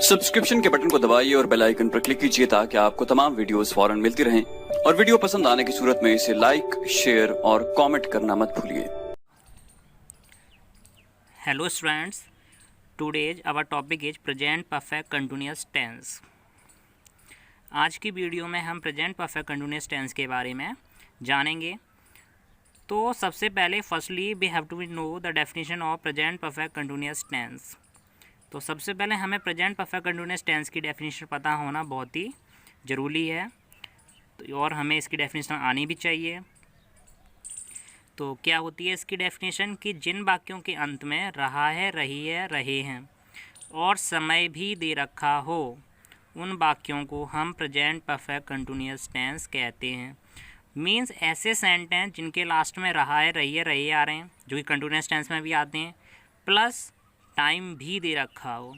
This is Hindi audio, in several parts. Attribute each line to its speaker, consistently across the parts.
Speaker 1: सब्सक्रिप्शन के बटन को दबाइए और बेल आइकन पर क्लिक कीजिए ताकि आपको तमाम वीडियोस फौरन मिलती रहें और वीडियो पसंद आने की सूरत में इसे लाइक, शेयर और कमेंट करना मत भूलिए।
Speaker 2: Hello students, today's our topic is present perfect continuous tense. आज की वीडियो में हम प्रेजेंट परफेक्ट कंटिन्यूअस टेंस के बारे में जानेंगे। तो सबसे पहले firstly we have to know the definition of present perfect continuous tense. तो सबसे पहले हमें प्रेजेंट परफेक्ट कंटिन्यूअस टेंस की डेफिनेशन पता होना बहुत ही ज़रूरी है, तो और हमें इसकी डेफिनेशन आनी भी चाहिए। तो क्या होती है इसकी डेफिनेशन कि जिन वाक्यों के अंत में रहा है, रही है, रहे हैं और समय भी दे रखा हो, उन वाक्यों को हम प्रेजेंट परफेक्ट कंटिन्यूअस टेंस कहते हैं। मीन्स ऐसे सेंटेंस जिनके लास्ट में रहा है, रही है, रहे आ रहे हैं, जो कि कंटिन्यूअस टेंस में भी आते हैं, प्लस टाइम भी दे रखा हो।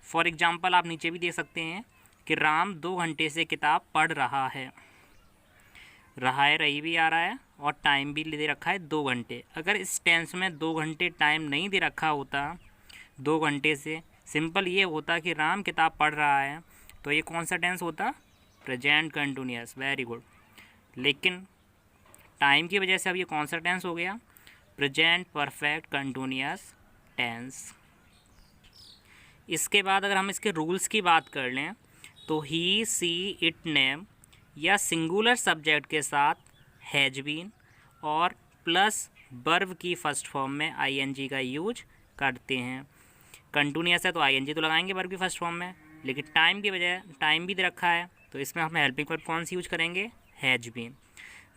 Speaker 2: फॉर एग्जांपल आप नीचे भी देख सकते हैं कि राम 2 घंटे से किताब पढ़ रहा है। रहा है, रही भी आ रहा है और टाइम भी दे रखा है 2 घंटे। अगर इस टेंस में 2 घंटे टाइम नहीं दे रखा होता, 2 घंटे से सिंपल ये होता कि राम किताब पढ़ रहा है, तो ये कौन सा टेंस होता? Present continuous. Very good. लेकिन टाइम की वजह से अब ये कौन सा टेंस हो गया? Present perfect continuous tense. इसके बाद अगर हम इसके रूल्स की बात कर लें तो ही, सी, इट, नेम या सिंगुलर सब्जेक्ट के साथ हैज बीन और प्लस वर्ब की फर्स्ट फॉर्म में आईएनजी का यूज करते हैं। कंटिन्यूअस है तो आईएनजी तो लगाएंगे वर्ब की फर्स्ट फॉर्म में, लेकिन टाइम की वजह टाइम भी दे रखा है तो इसमें हम हेल्पिंग वर्ब कौन सी यूज करेंगे? Has been.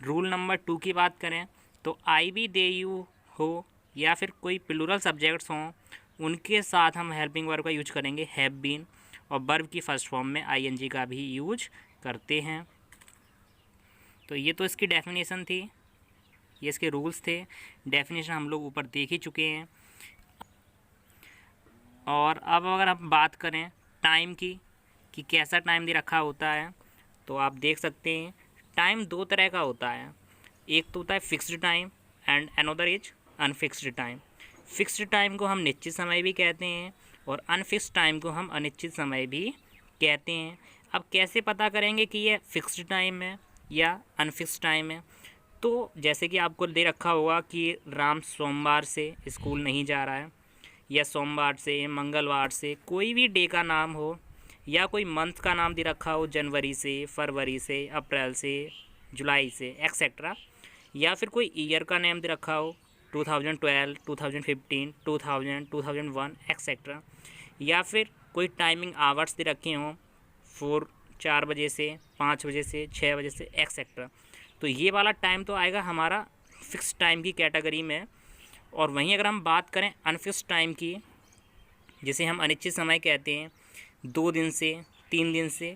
Speaker 2: रूल नंबर 2 की बात करें तो आई, वी, दे, यू हो या फिर कोई प्लूरल सब्जेक्ट्स हों, उनके साथ हम हेल्पिंग वर्ब का यूज करेंगे हैव बीन और वर्ब की फर्स्ट फॉर्म में आईएनजी का भी यूज करते हैं। तो ये तो इसकी डेफिनेशन थी, ये इसके रूल्स थे। डेफिनेशन हम लोग ऊपर देख ही चुके हैं। और अब अगर हम बात करें टाइम की कि कैसा टाइम दे रखा होता है, तो आप देख सकते हैं टाइम 2 तरह का होता है। एक तो होता है fixed time and another is unfixed time. Fixed time को हम निश्चित समय भी कहते हैं और अनफिक्स्ड टाइम को हम अनिश्चित समय भी कहते हैं। अब कैसे पता करेंगे कि ये फिक्स्ड टाइम है या अनफिक्स्ड टाइम है? तो जैसे कि आपको दे रखा होगा कि राम सोमवार से स्कूल नहीं जा रहा है, या सोमवार से, मंगलवार से, कोई भी डे का नाम हो या कोई मंथ का नाम दे रखा हो, जनवरी से, फरवरी से, अप्रैल से, जुलाई से, एक्सेट्रा, या फिर कोई ईयर का नेम दे रखा हो 2012, 2015, 2000, 2001, एक्सेट्रा, या फिर कोई टाइमिंग आवर्स दे रखे हों 4 बजे से, 5 बजे से, 6 बजे से, एक्सेट्रा, तो ये वाला टाइम तो आएगा हमारा फिक्स टाइम की कैटेगरी में। और वहीं अगर हम बात करें अनफिक्स टाइम की, जिसे हम अनिश्चित समय कहते हैं, 2 दिन से, 3 दिन से,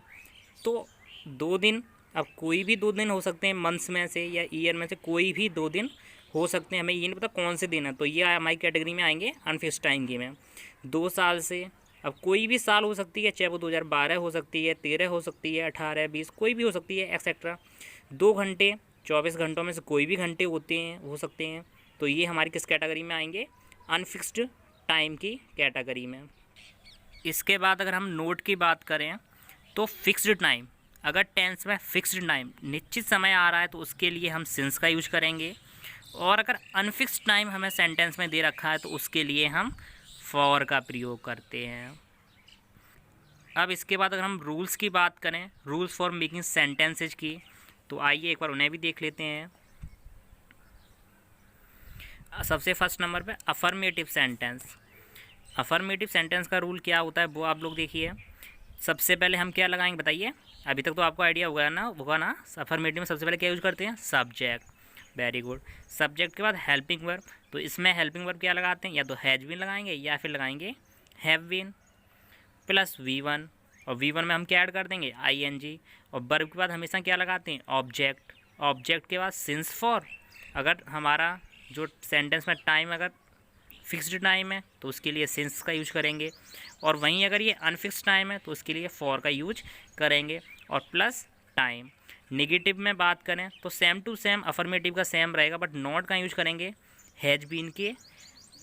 Speaker 2: तो 2 दिन, अब कोई भी 2 दिन हो सकते हैं मंथ्स में से या ईयर में से, कोई भी 2 दिन हो सकते हैं, हमें ये नहीं पता कौन से दिन है, तो ये हमारी कैटेगरी में आएंगे अनफिक्स टाइम की में। 2 साल से, अब कोई भी साल हो सकती है, चाहे वो 2012 हो सकती है, 13 हो सकती है, 18, 20, कोई भी हो सकती है, एक्सेट्रा। 2 घंटे 24 घंटों में से कोई भी घंटे होते हैं, हो सकते हैं, तो ये हमारी किस कैटेगरी में आएंगे? अनफिक्स्ड टाइम की कैटेगरी में। इसके बाद अगर हम नोट की बात करें तो फिक्स्ड टाइम, अगर टेंस में फिक्स्ड टाइम निश्चित समय आ रहा है तो उसके लिए हम सिंस का यूज करेंगे, और अगर अनफिक्स्ड टाइम हमें सेंटेंस में दे रखा है तो उसके लिए हम फॉर का प्रयोग करते हैं। अब इसके बाद अगर हम रूल्स की बात करें, रूल्स फॉर मेकिंग सेंटेंसेज की, तो आइए एक बार उन्हें भी देख लेते हैं। सबसे फर्स्ट नंबर पे अफर्मेटिव सेंटेंस। अफर्मेटिव सेंटेंस का रूल क्या होता है वो आप लोग देखिए। सबसे पहले हम क्या लगाएंगे बताइए? अभी तक तो आपको आइडिया होगा ना। अफर्मेटिव में सबसे पहले क्या यूज करते हैं? सब्जेक्ट। Very good. सब्जेक्ट के बाद हेल्पिंग वर्ब, तो इसमें हेल्पिंग वर्ब क्या लगाते हैं? या तो हैज बीन लगाएंगे या फिर लगाएंगे हैव बीन प्लस V1, और V1 में हम क्या ऐड कर देंगे? ING। और वर्ब के बाद हमेशा क्या लगाते हैं? ऑब्जेक्ट। ऑब्जेक्ट के बाद सिंस फॉर, अगर हमारा जो सेंटेंस में टाइम अगर फिक्स्ड टाइम है तो उसके लिए सिंस का यूज करेंगे, और वहीं अगर ये अनफिक्स्ड टाइम है तो उसके लिए फॉर का यूज करेंगे, और प्लस टाइम। नेगेटिव में बात करें तो सेम टू सेम अफर्मेटिव का सेम रहेगा, बट नॉट का यूज करेंगे हैज बीन के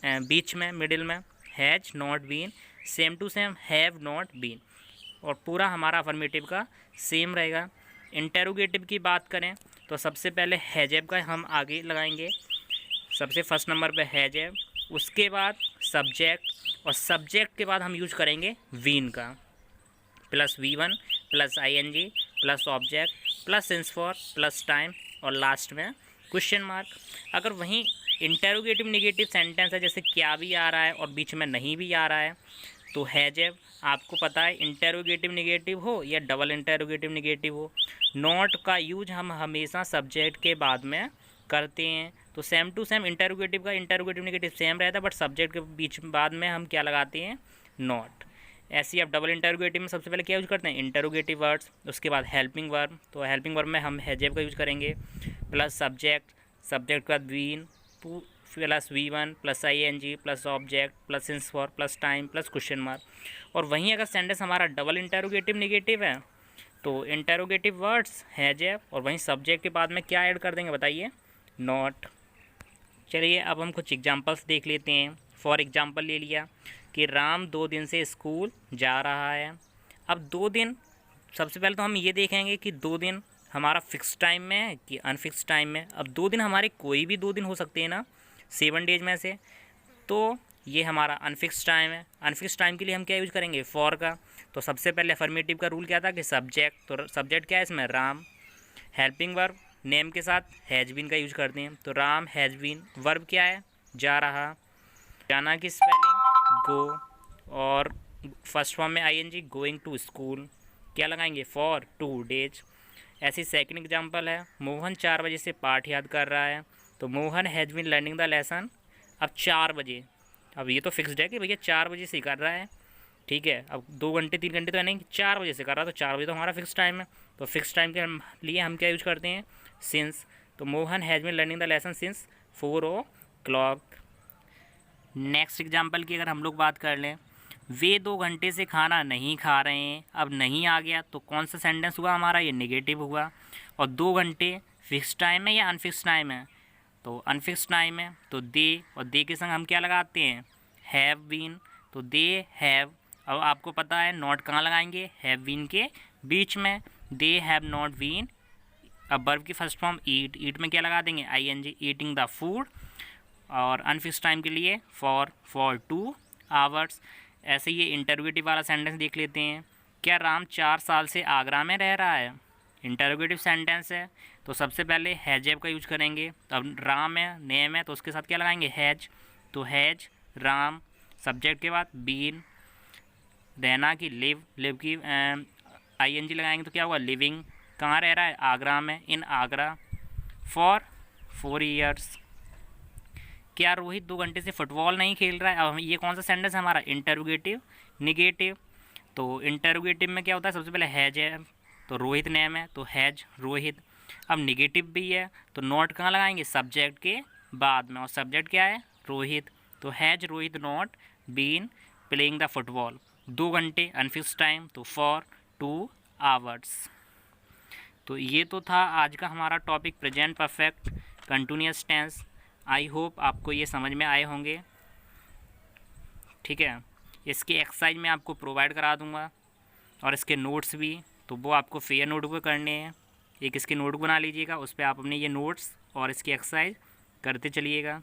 Speaker 2: बीच में, मिडिल में, has not been same to same have not been, और पूरा हमारा अफर्मेटिव का सेम रहेगा। इंटेरोगेटिव की बात करें तो सबसे पहले हैजेब का हम आगे लगाएंगे, सबसे फर्स्ट नंबर पे हैजेब, उसके बाद सब्जेक्ट, और सब्जेक्ट के बाद हम यूज करेंगे वीन का, plus V1 plus ING plus object plus since for plus time, और लास्ट में क्वेश्चन मार्क। अगर वहीं इंटेरोगेटिव नेगेटिव सेंटेंस है, जैसे क्या भी आ रहा है और बीच में नहीं भी आ रहा है, तो हैजेब आपको पता है इंटेरोगेटिव नेगेटिव हो या डबल इंटेरोगेटिव नेगेटिव हो, नॉट का यूज हम हमेशा सब्जेक्ट के बाद में करते हैं। तो सेम टू सेम इंटेरोगेटिव का इंटेरोगेटिव नेगेटिव सेम रहता है, बट सब्जेक्ट के बीच बाद में हम क्या लगाते हैं, नॉट। ऐसे ही अब डबल इंटेरोगेटिव में सबसे पहले क्या यूज करते हैं, इंटेरोगेटिव वर्ड्स, उसके बाद हेल्पिंग वर्ब, तो हेल्पिंग वर्ब में हम हैजेब का यूज करेंगे, प्लस सब्जेक्ट, सब्जेक्ट का been plus V1 plus ING plus object plus since for plus time plus question mark. और वहीं अगर सेंटेंस हमारा डबल इंटेरोगेटिव नेगेटिव है तो इंटेरोगेटिव वर्ड्स हैजेब, और वहीं सब्जेक्ट के बाद में क्या ऐड कर देंगे बताइए, नॉट। चलिए अब हम कुछ एग्जांपल्स देख लेते हैं। फॉर एग्जांपल ले लिया कि राम 2 दिन से स्कूल जा रहा है। अब 2 दिन, सबसे पहले तो हम ये देखेंगे कि 2 दिन हमारा फिक्स टाइम में है कि अनफिक्स टाइम में। अब 2 दिन हमारे कोई भी 2 दिन हो सकते हैं ना 7 डेज में से, तो ये हमारा अनफिक्स टाइम है। अनफिक्स टाइम के लिए हम क्या यूज़ करेंगे, फॉर का। तो सबसे पहले अफर्मेटिव का रूल क्या था कि सब्जेक्ट, तो सब्जेक्ट क्या है इसमें, राम। हेल्पिंग वर्ब नेम के साथ हैज बीन का यूज करते हैं, तो राम हैज बीन। वर्ब क्या है, जा रहा, जाना की स्पेलिंग गो, और फर्स्ट फॉर्म में ING, गोइंग टू स्कूल, क्या लगाएंगे, फॉर 2 डेज। ऐसी सेकंड एग्जांपल है, मोहन 4 बजे से पाठ याद कर रहा है, तो Mohan has been learning the lesson. अब 4 बजे, अब ये तो फिक्स्ड है कि भैया 4 बजे से कर रहा है, ठीक है। अब 2 घंटे 3 घंटे तो है नहीं, 4 बजे से कर रहा है, तो 4 बजे तो हमारा फिक्स टाइम है। तो फिक्स टाइम के लिए हम क्या यूज करते हैं, सिंस। तो Mohan has been learning the lesson since 4 o'clock। Next example की अगर हम लोग बात कर लें, वे 2 घंटे से खाना नहीं खा रहे हैं। अब नहीं आ गया तो कौन सा सेंटेंस हुआ हमारा, ये नेगेटिव हुआ। और 2 घंटे फिक्स टाइम है या अनफिक्स टाइम है, तो अनफिक्स टाइम है, तो दे, और दे के संग हम क्या लगाते हैं, हैव बीन, तो दे हैव। अब आपको पता है नॉट कहाँ लगाएंगे, हैव बीन के बीच में, दे हैव नॉट बीन। अब वर्ब की फर्स्ट फॉर्म ईट, ईट में क्या लगा देंगे, ING, ईटिंग द फूड। और अनफिक्स टाइम के लिए फॉर 2 hours। ऐसे ये इंटरोगेटिव वाला सेंटेंस देख लेते हैं, क्या राम 4 साल से आगरा में रह रहा है, इंटरोगेटिव सेंटेंस है, तो सबसे पहले हैजेब का यूज करेंगे। तो अब राम है, नेम है, तो उसके साथ क्या लगाएंगे, हैज, तो हैज राम, सब्जेक्ट के बाद बीन, रहना की लिव, लिव की ING लगाएंगे तो क्या हुआ, लिविंग, कहाँ रह रहा है, आगरा में, इन आगरा, फॉर 4 years। क्या रोहित 2 घंटे से फुटबॉल नहीं खेल रहा है। अब ये कौन सा सेंटेंस है हमारा, इंटरोगेटिव नेगेटिव। तो इंटरोगेटिव में क्या होता है, सबसे पहले हैज है, तो रोहित नेम है, तो हैज रोहित। अब नेगेटिव भी है, तो नॉट कहाँ लगाएंगे, सब्जेक्ट के बाद में, और सब्जेक्ट क्या है, रोहित, तो has Rohit not been playing the football. 2 घंटे अनफिक्स टाइम, तो फॉर 2 hours। तो ये तो था आज का हमारा topic, present perfect continuous tense. I hope आपको ये समझ में आए होंगे, ठीक है। इसकी एक्सरसाइज मैं आपको प्रोवाइड करा दूंगा, और इसके नोट्स भी, तो वो आपको फेयर नोटबुक करने हैं। एक इसकी नोटबुक बना लीजिएगा, उस पर आप अपने ये नोट्स और इसकी एक्सरसाइज करते चलिएगा।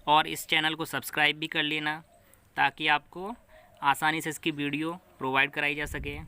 Speaker 2: और इस चैनल को सब्सक्राइब भी कर लेना, ताकि आपको आसानी से इसकी वीडियो प्रोवाइड कराई जा सके।